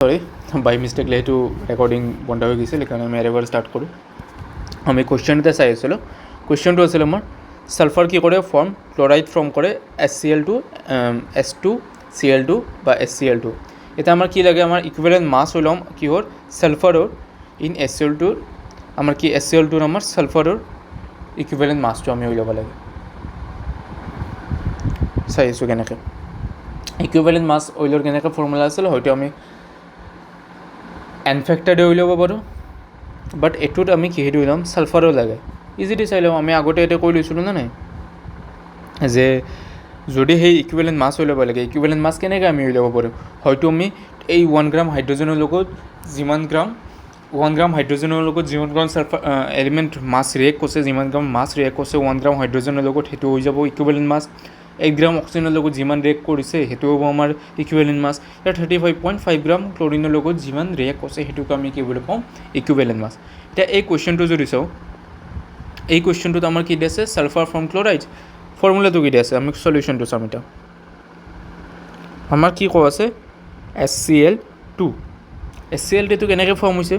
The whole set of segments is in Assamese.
সৰি বাই মিস্টেকলি সেইটো ৰেকৰ্ডিং বন্ধ হৈ গৈছিল, সেইকাৰণে আমি এবাৰ ষ্টাৰ্ট কৰোঁ। আমি কুৱেশ্যনতে চাই আছিলোঁ। কুৱেশ্যনটো আছিল আমাৰ ছালফাৰ কি কৰে ফৰ্ম ক্লৰাইড ফৰ্ম কৰে HCl2 H2Cl2 বা HCl2। এতিয়া আমাৰ কি লাগে, আমাৰ ইকুইভেলেণ্ট মাছ হৈ ল'ম কিহৰ ছালফাৰৰ ইন HCl2, আমাৰ কি HCl2ৰ আমাৰ ছালফাৰৰ ইকুইভেলেণ্ট মাছটো আমি হৈ ল'ব লাগে। চাই আছোঁ কেনেকৈ ইকুইভেলেণ্ট মাছ অইলৰ কেনেকৈ ফৰ্মুলা আছিল, হয়তো আমি এনফেক্টেড হৈ ল'ব পাৰোঁ, বাট এইটোত আমি কিহেদি হৈ ল'ম ছালফাৰো লাগে। ইজিলি চাই ল'ম, আমি আগতে এতিয়া কৈ লৈছিলোঁ নে নাই যে যদি সেই ইকুইভেলেণ্ট মাছ হৈ ল'ব লাগে, ইকুইভেলেণ্ট মাছ কেনেকৈ আমি হৈ ল'ব পাৰোঁ, হয়তো আমি এই 1 গ্ৰাম হাইড্ৰজেনৰ লগত যিমান গ্ৰাম 1 গ্ৰাম হাইড্ৰজেনৰ লগত যিমান গ্ৰাম ছালফাৰ এলিমেণ্ট মাছ ৰিয়েক্ট কৰিছে, যিমান গ্ৰাম মাছ ৰিয়েক্ট কৰিছে 1 গ্ৰাম হাইড্ৰজেনৰ লগত, সেইটো হৈ যাব ইকুইভেলেণ্ট মাছ। 1 গ্ৰাম অক্সিজেনৰ লগত যিমান ৰিয়েক্ট কৰিছে সেইটো হ'ব আমাৰ ইকুইভেলেণ্ট মাছ। ইয়াৰ 35.5 গ্ৰাম ক্লৰিনৰ লগত যিমান ৰিয়েক্ট কৰিছে সেইটোকে আমি কি বুলি কওঁ ইকুইভেলেণ্ট মাছ। এতিয়া এই কুৱেশ্যনটো যদি চাওঁ, এই কুৱেশ্যনটোত আমাৰ কি দিয়া আছে ছালফাৰ ফ্ৰম ক্লৰাইড, ফৰ্মুলাটো কি দিয়া আছে, আমি চলিউশ্যনটো চাম। এতিয়া আমাৰ কি কোৱা আছে HCl2। HCl2 কেনেকৈ ফৰ্ম হৈছে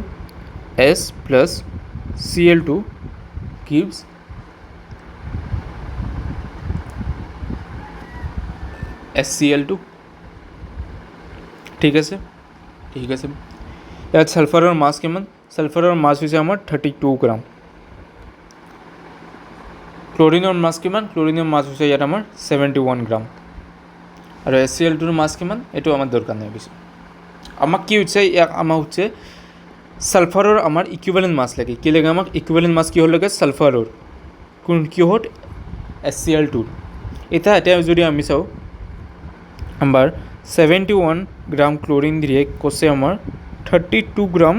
H + Cl2 gives HCl2। ঠিক আছে, ঠিক আছে। ইয়াত ছালফাৰৰ মাছ কিমান, ছালফাৰৰ মাছ হৈছে আমাৰ 32 গ্ৰাম। ক্লৰিনৰ মাছ কিমান, ক্লৰিনৰ মাছ হৈছে ইয়াত আমাৰ 71 গ্ৰাম। আৰু HCl2ৰ মাছ কিমান, এইটো আমাৰ দৰকাৰ নাই বেছি। আমাক কি হৈছে, ইয়াক আমাক হৈছে ছালফাৰৰ আমাৰ ইকুইভেলেণ্ট মাছ লাগে। কি লাগে আমাক ইকুইভেলেণ্ট মাছ কিহৰ লাগে ছালফাৰৰ, কিহত HCl2। এতিয়া যদি আমি চাওঁ আমাৰ 71 গ্ৰাম ক্লৰিন ৰিয়েক্ট কৰিছে আমাৰ 32 গ্ৰাম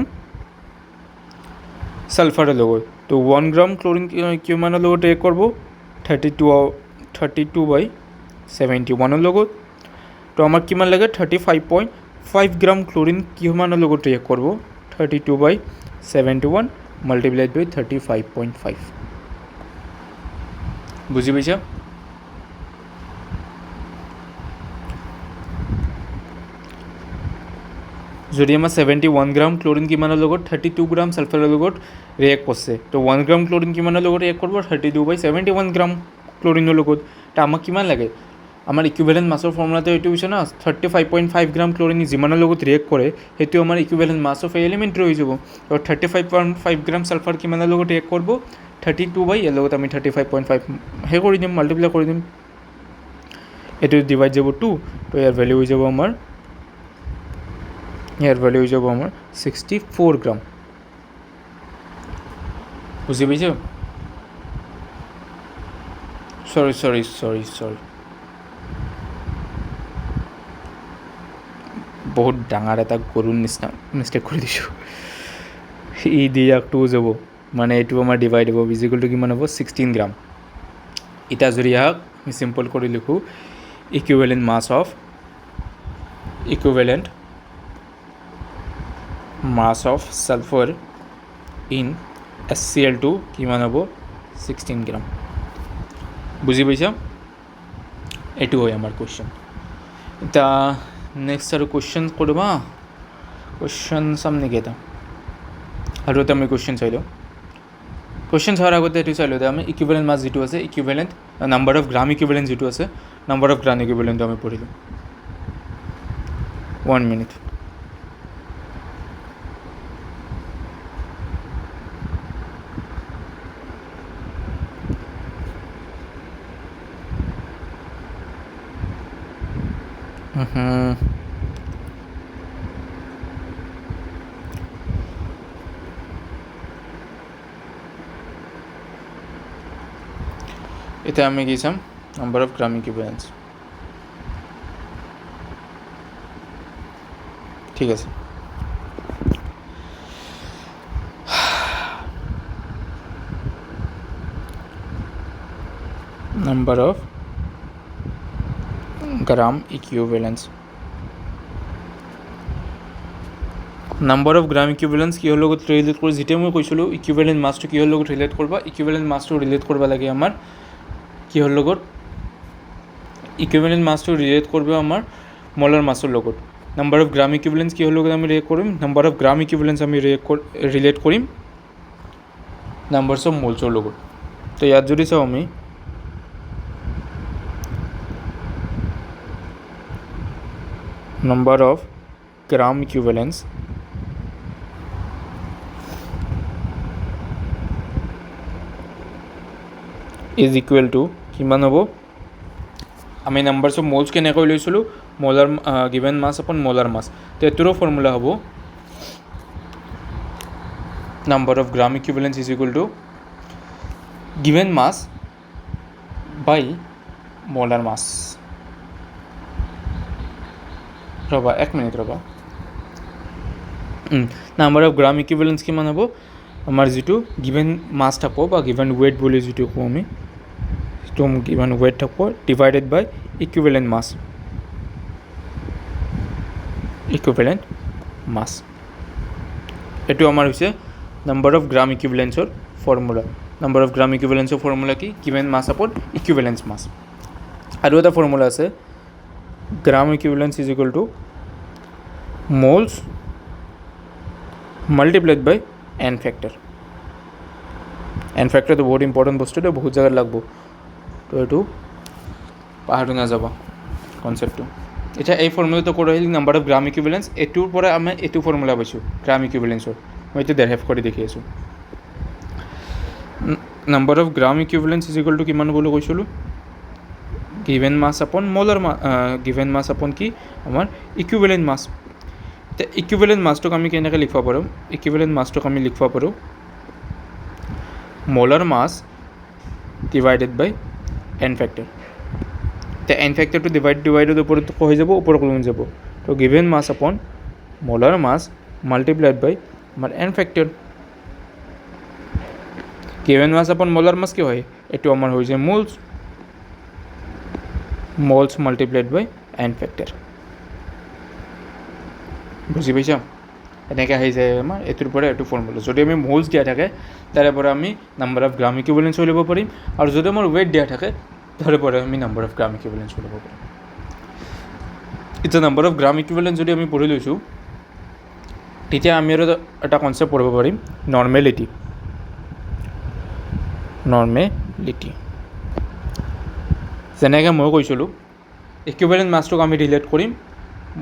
ছালফাৰৰ লগত, তো 1 গ্ৰাম ক্লৰিন কিমানৰ লগত ৰিয়েক্ট কৰিব 32/71 লগত, তো আমাক কিমান লাগে 35.5 গ্ৰাম ক্লৰিন কিমানৰ লগত ৰিয়েক্ট কৰিব 32/71 মাল্টিপ্লাইড বাই 35.5। বুজি পাইছা। যদি আমাৰ 71 গ্ৰাম ক্লৰিন কিমানৰ লগত 32 গ্ৰাম ছালফাৰৰ লগত ৰিয়েক্ট কৰিছে, তো 1 গ্ৰাম ক্লৰিন কিমানৰ লগত ৰিয়েক্ট কৰিব 32/71 গ্ৰাম ক্লৰিনৰ লগত। তো আমাক কিমান লাগে, আমাৰ ইকুইভেলেণ্ট মাছৰ ফৰ্মুলাটো এইটো হৈছে না 35.5 গ্ৰাম ক্লৰিন যিমানৰ লগত ৰিয়েক্ট কৰে সেইটো আমাৰ ইকুইভেলেণ্ট মাছ অফ এলিমেণ্টৰ হৈ যাব। আৰু 35.5 গ্ৰাম ছালফাৰ কিমানৰ লগত ৰিয়েক্ট কৰিব 32 ইয়াৰ লগত আমি 35.5 সেই কৰি দিম, মাল্টিপ্লাই কৰি দিম, এইটো ডিভাইড যাব 2, তো ইয়াৰ ভেলিউ হৈ যাব আমাৰ 64 গ্ৰাম। বুজি পাইছে। চৰি বহুত ডাঙৰ এটা গৰুৰ নিচিনা মিষ্টেক কৰি দিছোঁ। ই দি ইয়াক 2 যাব, মানে এইটো আমাৰ ডিভাইড হ'ব ইজিকুৱেলটো কিমান হ'ব 16 গ্ৰাম। এতিয়া যদি ইয়াক আমি চিম্পল কৰি লিখোঁ equivalent mass of sulphur in HCl2 কিমান হ'ব 16 গ্ৰাম। বুজি পাইছা, এইটো হয় আমাৰ কুৱেশ্যন। এতিয়া নেক্সট আৰু কুৱেশ্যন কৰিবা, কুৱেশ্যন চাম নেকি এটা, আৰু এটা আমি কুৱেশ্যন চাই লওঁ। কুৱেশ্যন চোৱাৰ আগতে এইটো চাই লওঁ যে আমি ইকুইভেলেণ্ট মাছ যিটো আছে, equivalent number of gram equivalent যিটো আছে, নাম্বাৰ অফ গ্ৰাম ইকুইভেলেণ্টটো আমি পঢ়িলোঁ। 1 মিনিট। এতিয়া আমি কি চাম নাম্বাৰ অফ গ্ৰাম ইকুইভেলেণ্টছ। ঠিক আছে, number of gram equivalents. Number of gram equivalents কিহৰ লগত ৰিলেট কৰোঁ, যেতিয়া মই কৈছিলোঁ ইকুইভেলেণ্ট মাছটো কিহৰ লগত ৰিলেট কৰিবা, ইকুইভেলেণ্ট মাছটো ৰিলেট কৰিব লাগে আমাৰ কিহৰ লগত, ইকুইভেলেণ্ট মাছটো ৰিলেট কৰিব আমাৰ মলাৰ মাছৰ লগত। নাম্বাৰ অফ গ্ৰাম ইকুইভেলেন্স কি হ'লেও আমি ৰিলেট কৰিম, নাম্বাৰ অফ গ্ৰাম ইকুইভেলেন্স আমি ৰিলেট কৰিম নাম্বাৰছ অফ মোলছৰ লগত। তো ইয়াত যদি চাওঁ আমি number of gram equivalence is equal to কিমান হ'ব, আমি নাম্বাৰছ অফ মোলছ কেনেকৈ লৈছিলোঁ, মোলাৰ গিভেন মাছ আপন মোলাৰ মাছ। তো এইটোৰো ফৰ্মুলা হ'ব number of gram equivalence is equal to given mass by molar mass. ৰ'বা 1 মিনিট ৰ'বা, নাম্বাৰ অফ গ্ৰাম ইকুইভেলেন্স কিমান হ'ব, আমাৰ যিটো গিভেন মাছ থাকিব বা গিভেন ৱেইট বুলি যিটো কওঁ আমি, সেইটো গিভেন ৱেইট থাকিব divided by equivalent mass, equivalent mass. এইটো আমাৰ হৈছে নাম্বাৰ অফ গ্ৰাম ইকুইভেলেন্সৰ ফৰ্মুলা। নাম্বাৰ অফ গ্ৰাম ইকুইভেলেন্সৰ ফৰ্মুলা কি, given mass upon equivalence mass. আৰু এটা ফৰ্মুলা আছে gram equivalence is equal to moles multiplied by n factor. N ফেক্টৰটো বহুত ইম্পৰ্টেণ্ট বস্তু, এইটো বহুত জেগাত লাগব, তো এইটো পাহৰি নাযাবা কনচেপ্টটো। এতিয়া এই ফৰ্মুলাটো কৰি আহিল নাম্বাৰ অফ গ্ৰাম ইকুইভেলেন্স, এইটোৰ পৰা আমি এইটো ফৰ্মুলা পাইছোঁ গ্ৰাম ইকুইভেলেন্সৰ, মই এইটো ডেৰহেভ কৰি দেখি আছোঁ। Number of gram equivalence is equal to কিমান বুলি কৈছিলোঁ, গিভেন মাছ আপন মোলাৰ গিভেন মাছ আপন কি আমাৰ ইকুইভেলেন্ট মাছ। এতিয়া ইকুইভেলেন্ট মাছটোক আমি কেনেকৈ লিখিব পাৰোঁ, ইকুইভেলেন্ট মাছটোক আমি লিখিব পাৰোঁ মোলাৰ মাছ ডিভাইডেড বাই এন ফেক্টৰ। এতিয়া এন ফেক্টৰটো ডিভাইডেড ওপৰত হৈ যাব, ওপৰত কমি যাব, তো গিভেন মাছ আপন মোলাৰ মাছ মাল্টিপ্লাইড বাই আমাৰ এন ফেক্টৰ। গিভেন মাছ আপন মোলাৰ মাছ কি হয়, এইটো আমাৰ হৈ যায় মোলছ, মোলছ মাল্টিপ্লাইড বাই এন ফেক্টৰ। বুজি পাইছা, এনেকৈ আহি যায় আমাৰ এইটোৰ পৰা এইটো ফৰ্মুলা। যদি আমি মোলছ দিয়া থাকে তাৰে পৰা আমি নাম্বাৰ অফ গ্ৰাম ইকুইভেলেন্স উলিয়াব পাৰিম, আৰু যদি আমাৰ ৱেইট দিয়া থাকে তাৰে পৰা আমি নাম্বাৰ অফ গ্ৰাম ইকুইভেলেন্স উলিয়াব পাৰিম। এতিয়া নাম্বাৰ অফ গ্ৰাম ইকুইভেলেন্স যদি আমি পঢ়ি লৈছোঁ, তেতিয়া আমি আৰু এটা কনচেপ্ট পঢ়িব পাৰিম নৰ্মেলিটি। নৰ্মেলিটি যেনেকৈ মই কৈছিলোঁ ইকুইভেলেন্ট মাছটোক আমি ৰিলেট কৰিম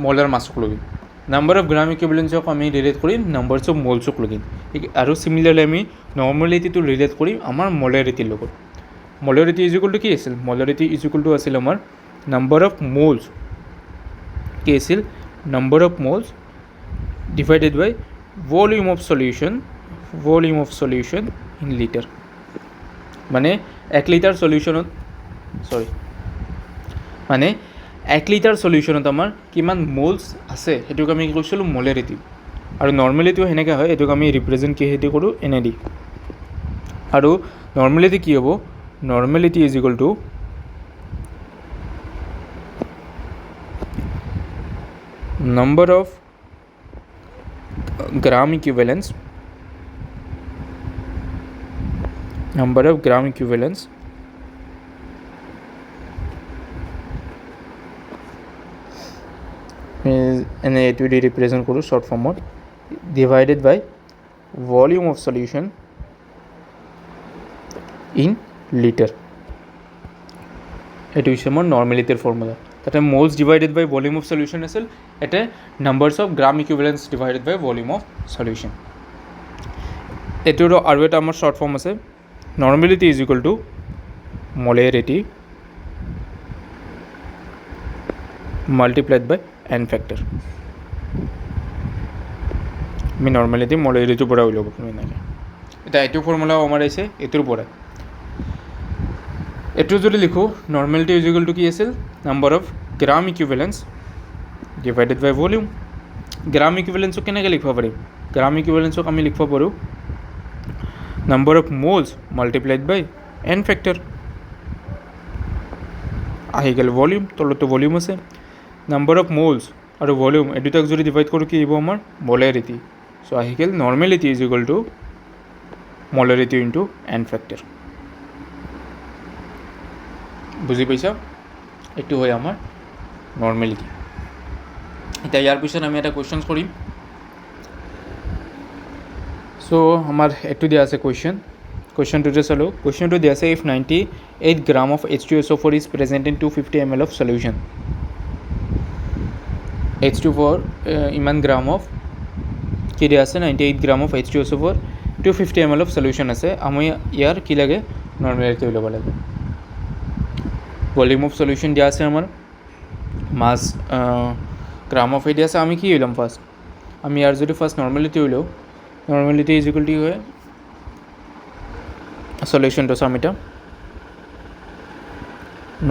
মোলাৰ মাছক লৈ, নাম্বাৰ অফ গ্ৰাম ইকুইভেলেন্সক আমি ৰিলেট কৰিম নাম্বাৰছ অফ মোলছক লৈ, আৰু চিমিলাৰলি আমি নৰ্মেলিটিটো ৰিলেট কৰিম আমাৰ মলাৰিটিৰ লগত। মলাৰিটি ইজ ইকুৱেল টু কি আছিল, মলাৰিটি ইজ ইকুৱেল টু আছিল আমাৰ নাম্বাৰ অফ মোলছ, কি আছিল number of moles divided by volume of solution, volume of solution in litre. মানে 1 লিটাৰ সলিউশ্যনত মানে 1 লিটাৰ সলিউশ্যনত আমাৰ কিমান মোলছ আছে সেইটোক আমি কি কৈছিলোঁ মলাৰিটি। আৰু নৰ্মেলিটিও সেনেকৈ হয়, এইটোক আমি ৰিপ্ৰেজেণ্ট কিহেদি কৰোঁ এনেদি। আৰু নৰ্মেলিটি কি হ'ব, normality is equal to number of gram equivalence, number of gram equivalence এনে এইটো দি ৰিপ্ৰেজেণ্ট কৰোঁ শ্বৰ্ট ফৰ্মত, divided by volume of solution in litre. এইটো হৈছে মোৰ নৰ্মেলিটিৰ ফৰ্মুলা। তাতে moles divided by volume of solution আছিল, এতে numbers of gram equivalence divided by volume of solution. এইটোৰো আৰু এটা আমাৰ শ্বৰ্ট ফৰ্ম আছে, normality is equal to molarity multiplied by n factor. আমি নৰ্মেলিটি মলাৰিটিৰ পৰা উলিয়াব পাৰোঁ এনেকৈ। এতিয়া এইটো ফৰ্মুলাও আমাৰ আহিছে এইটোৰ পৰা। এইটো যদি লিখোঁ নৰ্মেলিটি ইজ ইকুৱেল টু কি আছিল, number of gram equivalence divided by volume. Gram ইকুইভেলেন্সক কেনেকৈ লিখিব পাৰিম, গ্ৰাম ইকুইভেলেন্সক আমি লিখিব পাৰোঁ number of moles multiplied by n factor. আহি গ'ল ভলিউম, তলতো ভলিউম আছে, নাম্বাৰ অফ মোলছ আৰু ভলিউম এই দুটাক যদি ডিভাইড কৰোঁ কি আহিব আমাৰ মলাৰিটি। চ' আহি গ'ল normality is equal to molarity into n factor. বুজি পাইছা, এইটো হয় আমাৰ নৰ্মেলিটি। এতিয়া ইয়াৰ পিছত আমি এটা কুৱেশ্যনছ কৰিম চ' আমাৰ এইটো দিয়া আছে কুৱেশ্যনটোতে চালোঁ কুৱেশ্যনটো দিয়া আছে if 98 gram of H2SO4 is present in 250 ml of solution H2 ইমান গ্ৰাম অফ কি দিয়া আছে 98 gram of H2SO4 250 ml of solution আছে আমি ইয়াৰ কি লাগে নৰ্মেলিটি উলিয়াব লাগে ভলিউম অফ সলিউশ্যন দিয়া আছে আমাৰ মাছ গ্ৰাম অফ দিয়া আছে আমি কি উলিয়াম ফাৰ্ষ্ট আমি ইয়াৰ যদি ফাৰ্ষ্ট নৰ্মেলিটি উলিয়াওঁ নৰ্মেলিটি ইজ ইকুৱেল টু হয় সলিউশ্যনটো চাম এতিয়া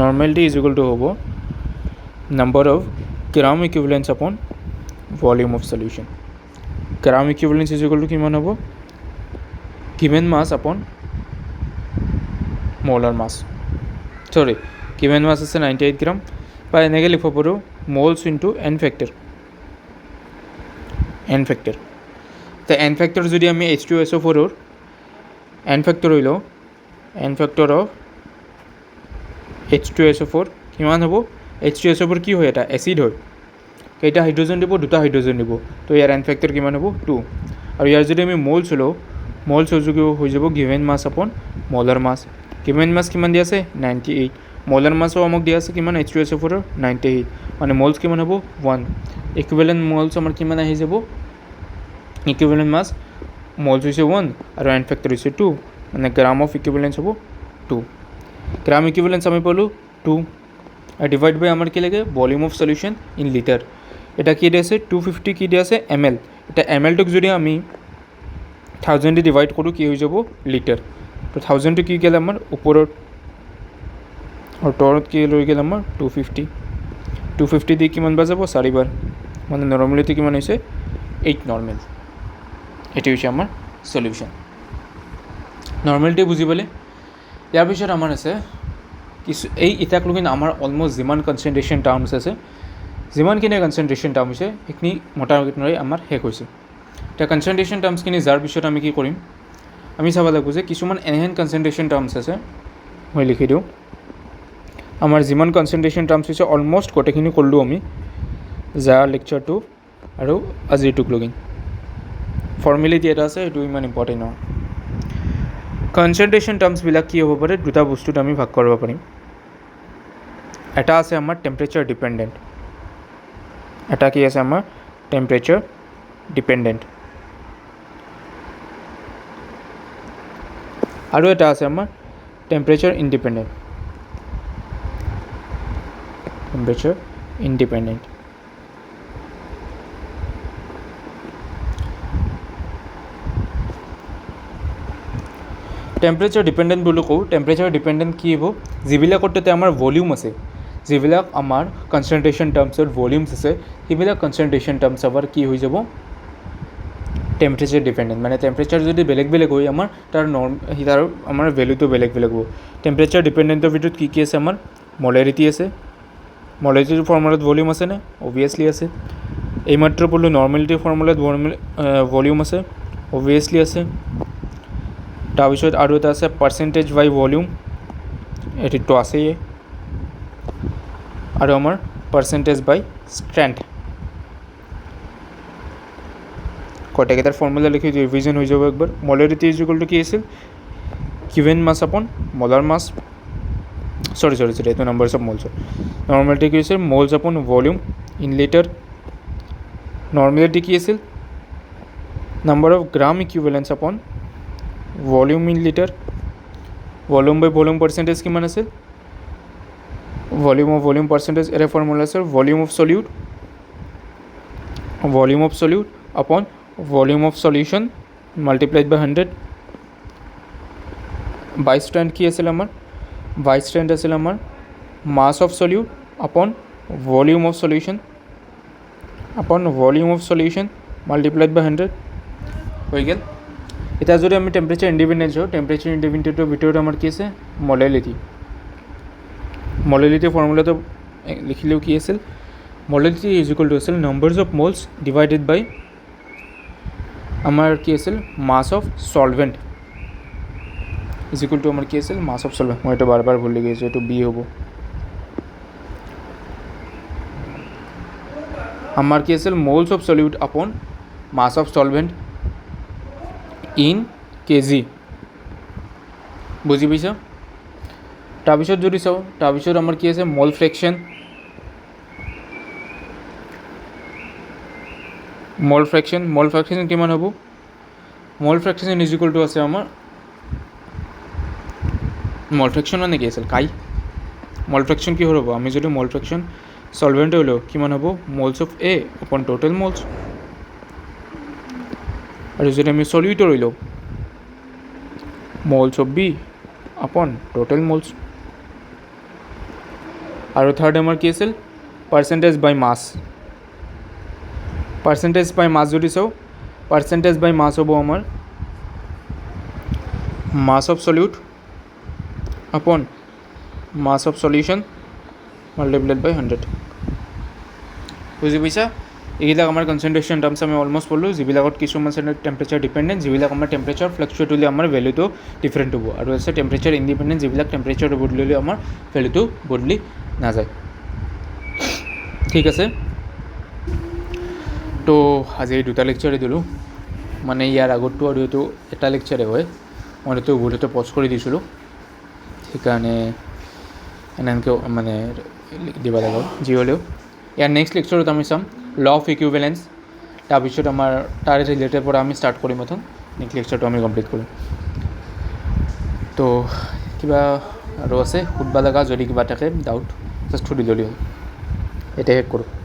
নৰ্মেলিটি ইজ ইকুৱেল টু হ'ব number of gram equivalence upon volume of solution gram equivalence is equal to কিমান হ'ব given mass upon molar mass sorry given mass is 98 gram বা এনেকৈ লিখিব পাৰোঁ moles into n factor তো n factor যদি আমি H2SO4 n factor হৈ লওঁ n factor of H2SO4 কিমান হ'ব H2SO4 কি হয় এটা এচিড হয় কেইটা হাইড্ৰজেন দিব দুটা হাইড্ৰজেন দিব তো ইয়াৰ n factor কিমান হ'ব 2 আৰু ইয়াৰ যদি আমি moles লওঁ moles হৈ যাব given mass upon molar mass given mass কিমান দিয়া আছে 98 molar mass আমাক দিয়া আছে কিমান H2SO4 98 মানে moles কিমান হ'ব 1 equivalent moles আমাৰ কিমান আহি যাব equivalent mass moles হৈছে 1 আৰু n factor হৈছে 2 মানে গ্ৰাম অফ equivalence হ'ব 2 গ্ৰাম equivalence আমি পালোঁ 2 আৰু ডিভাইড বাই আমাৰ কি লাগে volume of solution in litre এটা কি দিয়া আছে 250 কি দিয়া আছে ml এটা ml টোক যদি আমি 1000 দি ডিভাইড কৰোঁ কি হৈ যাব লিটাৰ তো 1000 টো কি গ'ল আমাৰ ওপৰত আৰু তলত কি লৈ গ'ল আমাৰ 250 দি কিমান বাৰ যাব 4 বাৰ মানে নৰ্মেলিটি কিমান হৈছে 8 নৰ্মেল এটি হৈছে আমাৰ সলিউশ্যন নৰ্মেলিটি বুজিবলৈ ইয়াৰ পিছত আমাৰ আছে কিছু এই ইটাকলৈকে আমাৰ অলমষ্ট যিমান কনচেন্ট্ৰেশ্যন টাৰ্মছ আছে যিমানখিনি কনচেন্ট্ৰেশ্যন টাৰ্ম হৈছে সেইখিনি মোটামুটি আমাৰ শেষ হৈছে এতিয়া কনচেন্ট্ৰেশ্যন টাৰ্মছখিনি যাৰ পিছত আমি কি কৰিম আমি চাব লাগিব যে কিছুমান এনেহেন কনচেন্ট্ৰেশ্যন টাৰ্মছ আছে মই লিখি দিওঁ আমাৰ যিমান কনচেন্ট্ৰেশ্যন টাৰ্মছ হৈছে অলমষ্ট গোটেইখিনি কৰিলোঁ আমি যাৰ লেকচাৰটো আৰু আজিৰটোক লগিন ফৰ্মেলিটি এটা আছে সেইটো ইমান ইম্পৰ্টেণ্ট নহয় কনচেন্ট্ৰেশ্যন টাৰ্মছবিলাক কি হ'ব পাৰে দুটা বস্তুত আমি ভাগ কৰিব পাৰিম এটা আছে আমাৰ টেম্পাৰেচাৰ ডিপেণ্ডেণ্ট এটা কি আছে আমাৰ টেম্পাৰেচাৰ ডিপেণ্ডেণ্ট আৰু এটা আছে আমাৰ টেম্পাৰেচাৰ ইণ্ডিপেণ্ডেণ্ট টেম্পাৰেচাৰ ডিপেণ্ডেণ্ট বুলি কওঁ টেম্পাৰেচাৰ ডিপেণ্ডেণ্ট কি হ'ব যিবিলাকৰ তাতে আমাৰ ভলিউম আছে যিবিলাক আমাৰ কনচেন্ট্ৰেশ্যন টাৰ্মছৰ ভলিউমছ আছে সেইবিলাক কনচেন্ট্ৰেশ্যন টাৰ্মছ আমাৰ কি হৈ যাব টেম্পাৰেচাৰ ডিপেণ্ডেণ্ট মানে টেম্পাৰেচাৰ যদি বেলেগ হয় আমাৰ তাৰ আমাৰ ভেলুটো বেলেগ হ'ব টেম্পাৰেচাৰ ডিপেণ্ডেণ্টৰ ভিতৰত কি আছে আমাৰ মলাৰিটি আছে মলাৰিটিৰ ফৰ্মুলাত ভলিউম আছেনে অবভিয়াছলি আছে এইমাত্ৰ বোলো নৰ্মেলিটিৰ ফৰ্মুলাত ভলিউম আছে অবভিয়াছলি আছে তাৰপিছত আৰু এটা আছে পাৰ্চেণ্টেজ বাই ভলিউম এইটো আছেই আৰু আমাৰ পাৰ্চেণ্টেজ বাই ষ্ট্ৰেন্থ গোটেইকেইটাৰ ফৰ্মুলা লিখি ৰিভিজন হৈ যাব একবাৰ মলাৰিটি ইজ ইকুৱেল টু কি আছিল গিভেন মাছ আপন মলাৰ মাছ সৰি এইটো নাম্বাৰছ অফ মলছ নৰ্মেলিটি কি আছিল মলছ আপন ভলিউম ইন লিটাৰ নৰ্মেলিটি কি আছিল number of gram equivalence upon volume in litre volume by volume percentage কিমান আছিল ভলিউম পাৰ্চেণ্টেজ এৰে ফৰ্মুলা আছে volume of solute upon volume of solution multiplied by 100 বাইশ স্ট্ৰেন্থ কি আছিল আমাৰ বাইশ স্ট্ৰেন্থ আছিল আমাৰ মাছ of solute upon volume of solution multiplied by 100 হৈ গ'ল এতিয়া যদি আমি টেম্পাৰেচাৰ ইণ্ডিপেণ্ডেঞ্চ হওঁ টেম্পাৰেচাৰ ইণ্ডিপেণ্ডেণ্টৰ ভিতৰত আমাৰ কি আছে মলাৰিটি ফৰ্মুলাটো লিখিলেও কি আছিল মলাৰিটি ইজ ইকুৱেল টু আছিল নাম্বাৰছ অফ মলছ ডিভাইডেড বাই আমাৰ কি আছিল মাছ অফ সলভেণ্ট ইজ ইকুৱেল টু আমাৰ কি আছিল মাছ অফ সলভেণ্ট মই এইটো বাৰ ভুলি গৈছোঁ এইটো বি হ'ব আমাৰ কি আছিল মোলছ অফ সলিউট আপন মাছ অফ সলভেণ্ট ইন কেজি বুজি পাইছা তাৰপিছত যদি চাওঁ তাৰপিছত আমাৰ কি আছে মল ফ্ৰেকশ্যন কিমান হ'ব মল ফ্ৰেকশ্যন ইজ ইকুৱেল টু আছে আমাৰ মল ফ্ৰেকশ্যন মানে কি আছিল কাই মল ফ্ৰেকশ্যন কি হ'ব আমি যদি মল ফ্ৰেকশ্যন সলভেণ্ট হ'লেও কিমান হ'ব মলছ অফ এ আপন টোটেল মলছ আৰু যদি আমি সলিউট লৈ লওঁ মলছ অফ বি আপন টোটেল মলছ আৰু থাৰ্ড আমাৰ কি আছিল পাৰ্চেণ্টেজ বাই মাছ যদি চাওঁ পাৰ্চেণ্টেজ বাই মাছ হ'ব আমাৰ মাছ অফ সলিউট আপন মাছ অফ সলিউশ্যন মাল্টিপ্লাইড বাই 100 বুজি পাইছা এইবিলাক আমাৰ কনচেনট্ৰেশ্যন টাৰ্মছ আমি অলমষ্ট পঢ়লোঁ যিবিলাকত কিছুমান টেম্পাৰেচাৰ ডিপেণ্ডেণ্ট যিবিলাক আমাৰ টেম্পাৰেচাৰ ফ্লাকচুৱেট হ'লে আমাৰ ভেলুটো ডিফাৰেণ্ট হ'ব আৰু আছে টেম্পাৰেচাৰ ইণ্ডিপেণ্ডেণ্ট যিবিলাক টেম্পাৰেচাৰ বদলিলে আমাৰ ভেলুটো বদলি নাযায় ঠিক আছে তো আজি এই দুটা লেকচাৰে দিলোঁ মানে ইয়াৰ আগতটো আৰু এইটো এটা লেকচাৰে হয় মই এইটো ভুলতে পজ কৰি দিছিলোঁ সেইকাৰণে এনেকৈ মানে দিব লাগিব যি হ'লেও ইয়াৰ নেক্সট লেকচাৰত আমি চাম ল অফ ইকুইভেলেঞ্চ তাৰপিছত আমাৰ তাৰে ৰিলেটেড পৰা আমি ষ্টাৰ্ট কৰিম এখন নেক্সট লেকচাৰটো আমি কমপ্লিট কৰিম তো কিবা আৰু আছে সুধিব লগা যদি কিবা থাকে ডাউট জাষ্ট সুধি ল'লেই হ'ল এতিয়া শেষ কৰোঁ